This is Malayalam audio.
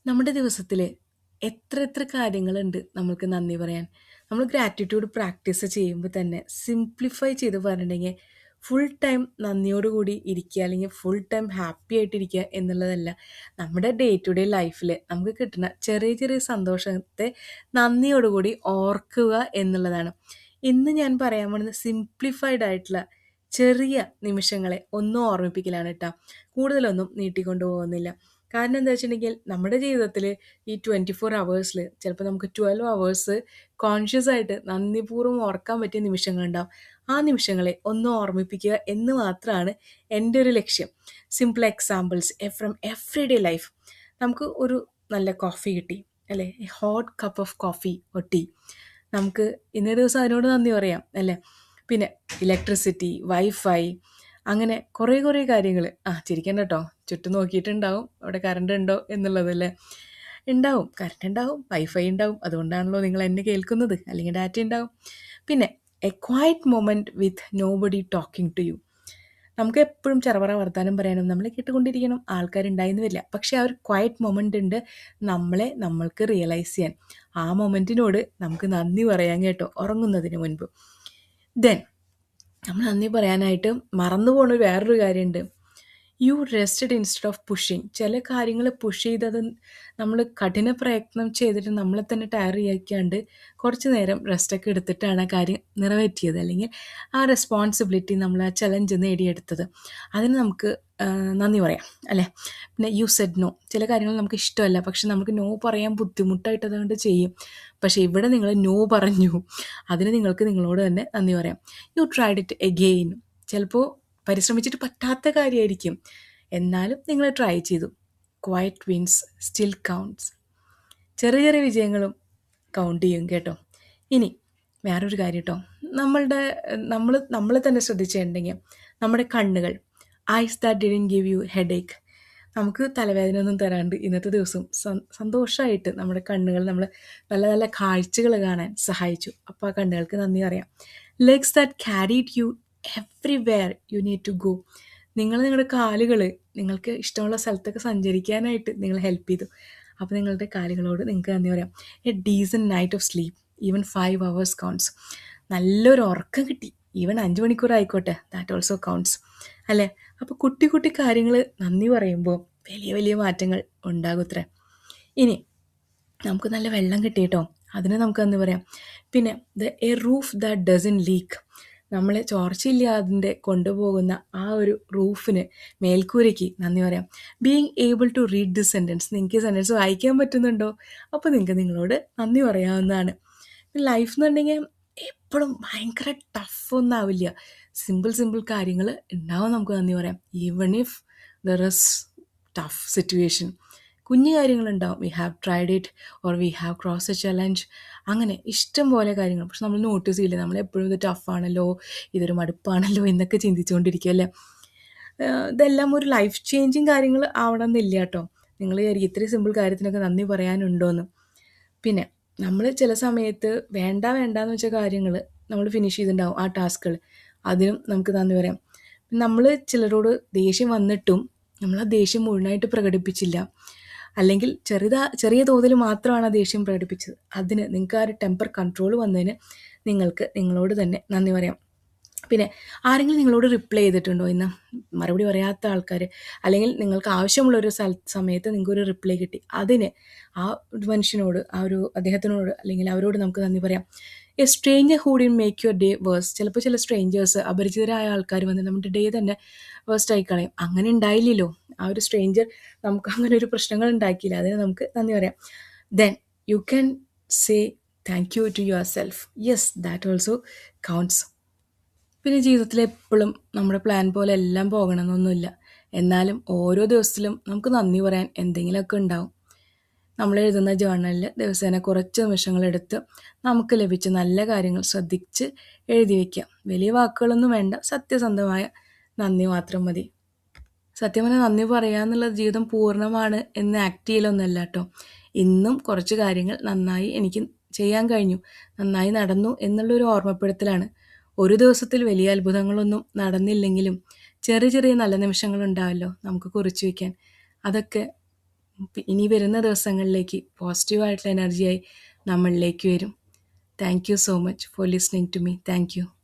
നമ്മുടെ ദിവസത്തിൽ എത്ര എത്ര കാര്യങ്ങളുണ്ട് നമ്മൾക്ക് നന്ദി പറയാൻ. നമ്മൾ ഗ്രാറ്റിറ്റ്യൂഡ് പ്രാക്ടീസ് ചെയ്യുമ്പോൾ തന്നെ സിംപ്ലിഫൈ ചെയ്ത് പറഞ്ഞിട്ടുണ്ടെങ്കിൽ ഫുൾ ടൈം നന്ദിയോടുകൂടി ഇരിക്കുക അല്ലെങ്കിൽ ഫുൾ ടൈം ഹാപ്പി ആയിട്ടിരിക്കുക എന്നുള്ളതല്ല. നമ്മുടെ ഡേ ടു ഡേ ലൈഫിൽ നമുക്ക് കിട്ടുന്ന ചെറിയ ചെറിയ സന്തോഷത്തെ നന്ദിയോടുകൂടി ഓർക്കുക എന്നുള്ളതാണ്. ഇന്ന് ഞാൻ പറയാൻ പോകുന്നത് സിംപ്ലിഫൈഡ് ആയിട്ടുള്ള ചെറിയ നിമിഷങ്ങളെ ഒന്നും ഓർമ്മിപ്പിക്കലാണ് കേട്ടോ. കൂടുതലൊന്നും നീട്ടിക്കൊണ്ടു പോകുന്നില്ല. കാരണം എന്താ വെച്ചിട്ടുണ്ടെങ്കിൽ നമ്മുടെ ജീവിതത്തിൽ ഈ 24 ഹവേഴ്സിൽ ചിലപ്പോൾ നമുക്ക് 12 ഹവേഴ്സ് കോൺഷ്യസ് ആയിട്ട് നന്ദിപൂർവ്വം ഓർക്കാൻ പറ്റിയ നിമിഷങ്ങളുണ്ടാവും. ആ നിമിഷങ്ങളെ ഒന്ന് ഓർമ്മിപ്പിക്കുക എന്ന് മാത്രമാണ് എൻ്റെ ഒരു ലക്ഷ്യം. Simple examples from every day life. നമുക്ക് ഒരു നല്ല കോഫി കിട്ടി അല്ലേ, hot cup of coffee tea, നമുക്ക് ഇന്നേ ദിവസം അതിനോട് നന്ദി പറയാം അല്ലേ. പിന്നെ ഇലക്ട്രിസിറ്റി, വൈഫൈ, അങ്ങനെ കുറേ കുറേ കാര്യങ്ങൾ. ചിരിക്കണ്ട കേട്ടോ, ചുറ്റും നോക്കിയിട്ടുണ്ടാവും അവിടെ കറണ്ട് ഉണ്ടോ എന്നുള്ളതല്ലേ. ഉണ്ടാവും, കറണ്ട് ഉണ്ടാവും, വൈഫൈ ഉണ്ടാവും, അതുകൊണ്ടാണല്ലോ നിങ്ങൾ എന്നെ കേൾക്കുന്നത്, അല്ലെങ്കിൽ ഡാറ്റ ഉണ്ടാവും. പിന്നെ a quiet moment with nobody talking to you. നമുക്ക് എപ്പോഴും ചെറവറ വർത്താനം പറയാനും നമ്മളെ കേട്ടുകൊണ്ടിരിക്കണം ആൾക്കാരുണ്ടായിന്ന് വരില്ല. പക്ഷേ ആ ഒരു ക്വയറ്റ് മൊമെൻ്റ് ഉണ്ട് നമ്മൾക്ക് റിയലൈസ് ചെയ്യാൻ. ആ മൊമെൻറ്റിനോട് നമുക്ക് നന്ദി പറയാൻ കേട്ടോ, ഉറങ്ങുന്നതിന് മുൻപ്. ദെൻ നമ്മൾ നന്ദി പറയാനായിട്ട് മറന്നു പോകുന്ന വേറൊരു കാര്യമുണ്ട്. You rested instead of pushing. ചില കാര്യങ്ങൾ പുഷ് ചെയ്തത് നമ്മൾ കഠിന പ്രയത്നം ചെയ്തിട്ട് നമ്മളെ തന്നെ ടയർ ചെയ്യാണ്ട് കുറച്ച് നേരം റെസ്റ്റൊക്കെ എടുത്തിട്ടാണ് ആ കാര്യം നിറവേറ്റിയത്, അല്ലെങ്കിൽ ആ റെസ്പോൺസിബിലിറ്റി നമ്മൾ ആ ചലഞ്ച് നേടിയെടുത്തത്. അതിന് നമുക്ക് നന്ദി പറയാം അല്ലേ. പിന്നെ യു സെഡ് നോ. ചില കാര്യങ്ങൾ നമുക്ക് ഇഷ്ടമല്ല, പക്ഷെ നമുക്ക് നോ പറയാൻ ബുദ്ധിമുട്ടായിട്ട് അതുകൊണ്ട് ചെയ്യും. പക്ഷേ ഇവിടെ നിങ്ങൾ നോ പറഞ്ഞു, അതിന് നിങ്ങൾക്ക് നിങ്ങളോട് തന്നെ നന്ദി പറയാം. You tried it again. ചിലപ്പോൾ പരിശ്രമിച്ചിട്ട് പറ്റാത്ത കാര്യമായിരിക്കും, എന്നാലും നിങ്ങൾ ട്രൈ ചെയ്തു. Quiet wins still counts. ചെറിയ ചെറിയ വിജയങ്ങളും കൗണ്ട് ചെയ്യും കേട്ടോ. ഇനി വേറൊരു കാര്യം കേട്ടോ, നമ്മൾ തന്നെ ശ്രദ്ധിച്ചിട്ടുണ്ടെങ്കിൽ നമ്മുടെ കണ്ണുകൾ, eyes that didn't give you headache. നമുക്ക് തലവേദന ഒന്നും തരാണ്ട് ഇന്നത്തെ ദിവസം സന്തോഷമായിട്ട് നമ്മുടെ കണ്ണുകൾ നമ്മൾ നല്ല നല്ല കാഴ്ചകൾ കാണാൻ സഹായിച്ചു. അപ്പോൾ ആ കണ്ണുകൾക്ക് നന്ദി പറയാം. Legs that carried you everywhere you need to go. നിങ്ങളുടെ കാലുകൾ നിങ്ങൾക്ക് ഇഷ്ടമുള്ള സ്ഥലത്തൊക്കെ സഞ്ചരിക്കാനായിട്ട് നിങ്ങൾ ഹെൽപ്പ് ചെയ്തു. അപ്പോൾ നിങ്ങളുടെ കാലുകളോട് നിങ്ങൾക്ക് നന്ദി പറയാം. A decent knight of sleep, even 5 hours counts. നല്ലൊരു ഉറക്കം കിട്ടി, ഈവൻ 5 മണിക്കൂർ ആയിക്കോട്ടെ, ദാറ്റ് ഓൾസോ കൗണ്ട്സ് അല്ലേ. അപ്പോൾ കുട്ടി കുട്ടി കാര്യങ്ങൾ നന്ദി പറയുമ്പോൾ വലിയ വലിയ മാറ്റങ്ങൾ ഉണ്ടാകുത്രേ. ഇനി നമുക്ക് നല്ല വെള്ളം കിട്ടിയിട്ടോ, അതിന് നമുക്ക് നന്ദി പറയാം. പിന്നെ a roof that doesn't leak. നമ്മളെ ചോർച്ചയില്ലാതിൻ്റെ കൊണ്ടുപോകുന്ന ആ ഒരു റൂഫിന്, മേൽക്കൂരയ്ക്ക് നന്ദി പറയാം. Being able to read this sentence. നിങ്ങൾക്ക് സെൻറ്റൻസ് വായിക്കാൻ പറ്റുന്നുണ്ടോ? അപ്പോൾ നിങ്ങൾക്ക് നിങ്ങളോട് നന്ദി പറയാവുന്നതാണ്. ലൈഫ് എന്നുണ്ടെങ്കിൽ എപ്പോഴും ഭയങ്കര ടഫൊന്നും ആവില്ല. സിമ്പിൾ സിമ്പിൾ കാര്യങ്ങൾ ഉണ്ടാവും, നമുക്ക് നന്ദി പറയാം. Even if there is tough situation, കുഞ്ഞു കാര്യങ്ങളുണ്ടാവും. We have tried it or we have cross a challenge, അങ്ങനെ ഇഷ്ടം പോലെ കാര്യങ്ങൾ. പക്ഷെ നമ്മൾ നോട്ടീസ് ചെയ്യില്ല, നമ്മളെപ്പോഴും ഇത് ടഫാണല്ലോ, ഇതൊരു മടുപ്പാണല്ലോ എന്നൊക്കെ ചിന്തിച്ചുകൊണ്ടിരിക്കുക അല്ലേ. ഇതെല്ലാം ഒരു ലൈഫ് ചേഞ്ചിങ് കാര്യങ്ങൾ ആവണമെന്നില്ല കേട്ടോ. നിങ്ങൾ വിചാരിക്കും ഇത്രയും സിമ്പിൾ കാര്യത്തിനൊക്കെ നന്ദി പറയാനുണ്ടോയെന്ന്. പിന്നെ നമ്മൾ ചില സമയത്ത് വേണ്ടാന്ന് വെച്ച കാര്യങ്ങൾ നമ്മൾ ഫിനിഷ് ചെയ്തിട്ടുണ്ടാവും, ആ ടാസ്കുകൾ, അതിനും നമുക്ക് നന്ദി പറയാം. നമ്മൾ ചിലരോട് ദേഷ്യം വന്നിട്ടും നമ്മൾ ആ ദേഷ്യം മുഴുവനായിട്ട് പ്രകടിപ്പിച്ചില്ല, അല്ലെങ്കിൽ ചെറിയ തോതിൽ മാത്രമാണ് ആ ദേഷ്യം പ്രകടിപ്പിച്ചത്, അതിന് നിങ്ങൾക്ക് ആ ഒരു ടെമ്പർ കൺട്രോൾ വന്നതിന് നിങ്ങൾക്ക് നിങ്ങളോട് തന്നെ നന്ദി പറയാം. പിന്നെ ആരെങ്കിലും നിങ്ങളോട് റിപ്ലൈ ചെയ്തിട്ടുണ്ടോ ഇന്ന്, മറുപടി പറയാത്ത ആൾക്കാർ, അല്ലെങ്കിൽ നിങ്ങൾക്ക് ആവശ്യമുള്ളൊരു സമയത്ത് നിങ്ങൾക്കൊരു റിപ്ലൈ കിട്ടി, അതിന് ആ ഒരു മനുഷ്യനോട്, അദ്ദേഹത്തിനോട് അല്ലെങ്കിൽ അവരോട് നമുക്ക് നന്ദി പറയാം. A stranger who did make your day worse. ചിലപ്പോൾ ചില സ്ട്രേഞ്ചേഴ്സ്, അപരിചിതരായ ആൾക്കാർ വന്ന് നമ്മുടെ ഡേ തന്നെ വേഴ്സ്റ്റ് ആയി കളയും. അങ്ങനെ ഉണ്ടായില്ലല്ലോ, ആ ഒരു സ്ട്രേഞ്ചർ നമുക്ക് അങ്ങനെ ഒരു പ്രശ്നങ്ങൾ ഉണ്ടാക്കിയില്ല, അതിന് നമുക്ക് നന്ദി പറയാം. Then you can say thank you to yourself. Yes, that also counts. പിന്നെ ജീവിതത്തിൽ എപ്പോഴും നമ്മുടെ പ്ലാൻ പോലെ എല്ലാം പോകണമെന്നൊന്നുമില്ല, എന്നാലും ഓരോ ദിവസത്തിലും നമുക്ക് നന്ദി പറയാൻ എന്തെങ്കിലുമൊക്കെ ഉണ്ടാവും. നമ്മൾ എഴുതുന്ന ജേർണലിൽ ദിവസേന കുറച്ച് നിമിഷങ്ങളെടുത്ത് നമുക്ക് ലഭിച്ച നല്ല കാര്യങ്ങൾ ശ്രദ്ധിച്ച് എഴുതി വയ്ക്കാം. വലിയ വാക്കുകളൊന്നും വേണ്ട, സത്യസന്ധമായ നന്ദി മാത്രം മതി. സത്യം പറഞ്ഞാൽ നന്ദി പറയാന്നുള്ളത് ജീവിതം പൂർണ്ണമാണ് എന്ന് ആക്ട് ചെയ്യലൊന്നുമല്ല കേട്ടോ. ഇന്നും കുറച്ച് കാര്യങ്ങൾ നന്നായി എനിക്ക് ചെയ്യാൻ കഴിഞ്ഞു, നന്നായി നടന്നു എന്നുള്ളൊരു ഓർമ്മപ്പെടുത്തലാണ്. ഒരു ദിവസത്തിൽ വലിയ അത്ഭുതങ്ങളൊന്നും നടന്നില്ലെങ്കിലും ചെറിയ ചെറിയ നല്ല നിമിഷങ്ങളുണ്ടാവല്ലോ നമുക്ക് കുറിച്ച് വയ്ക്കാൻ. അതൊക്കെ ഇനി വരുന്ന ദിവസങ്ങളിലേക്ക് പോസിറ്റീവായിട്ടുള്ള എനർജിയായി നമ്മളിലേക്ക് വരും. Thank you so much for listening to me. Thank U.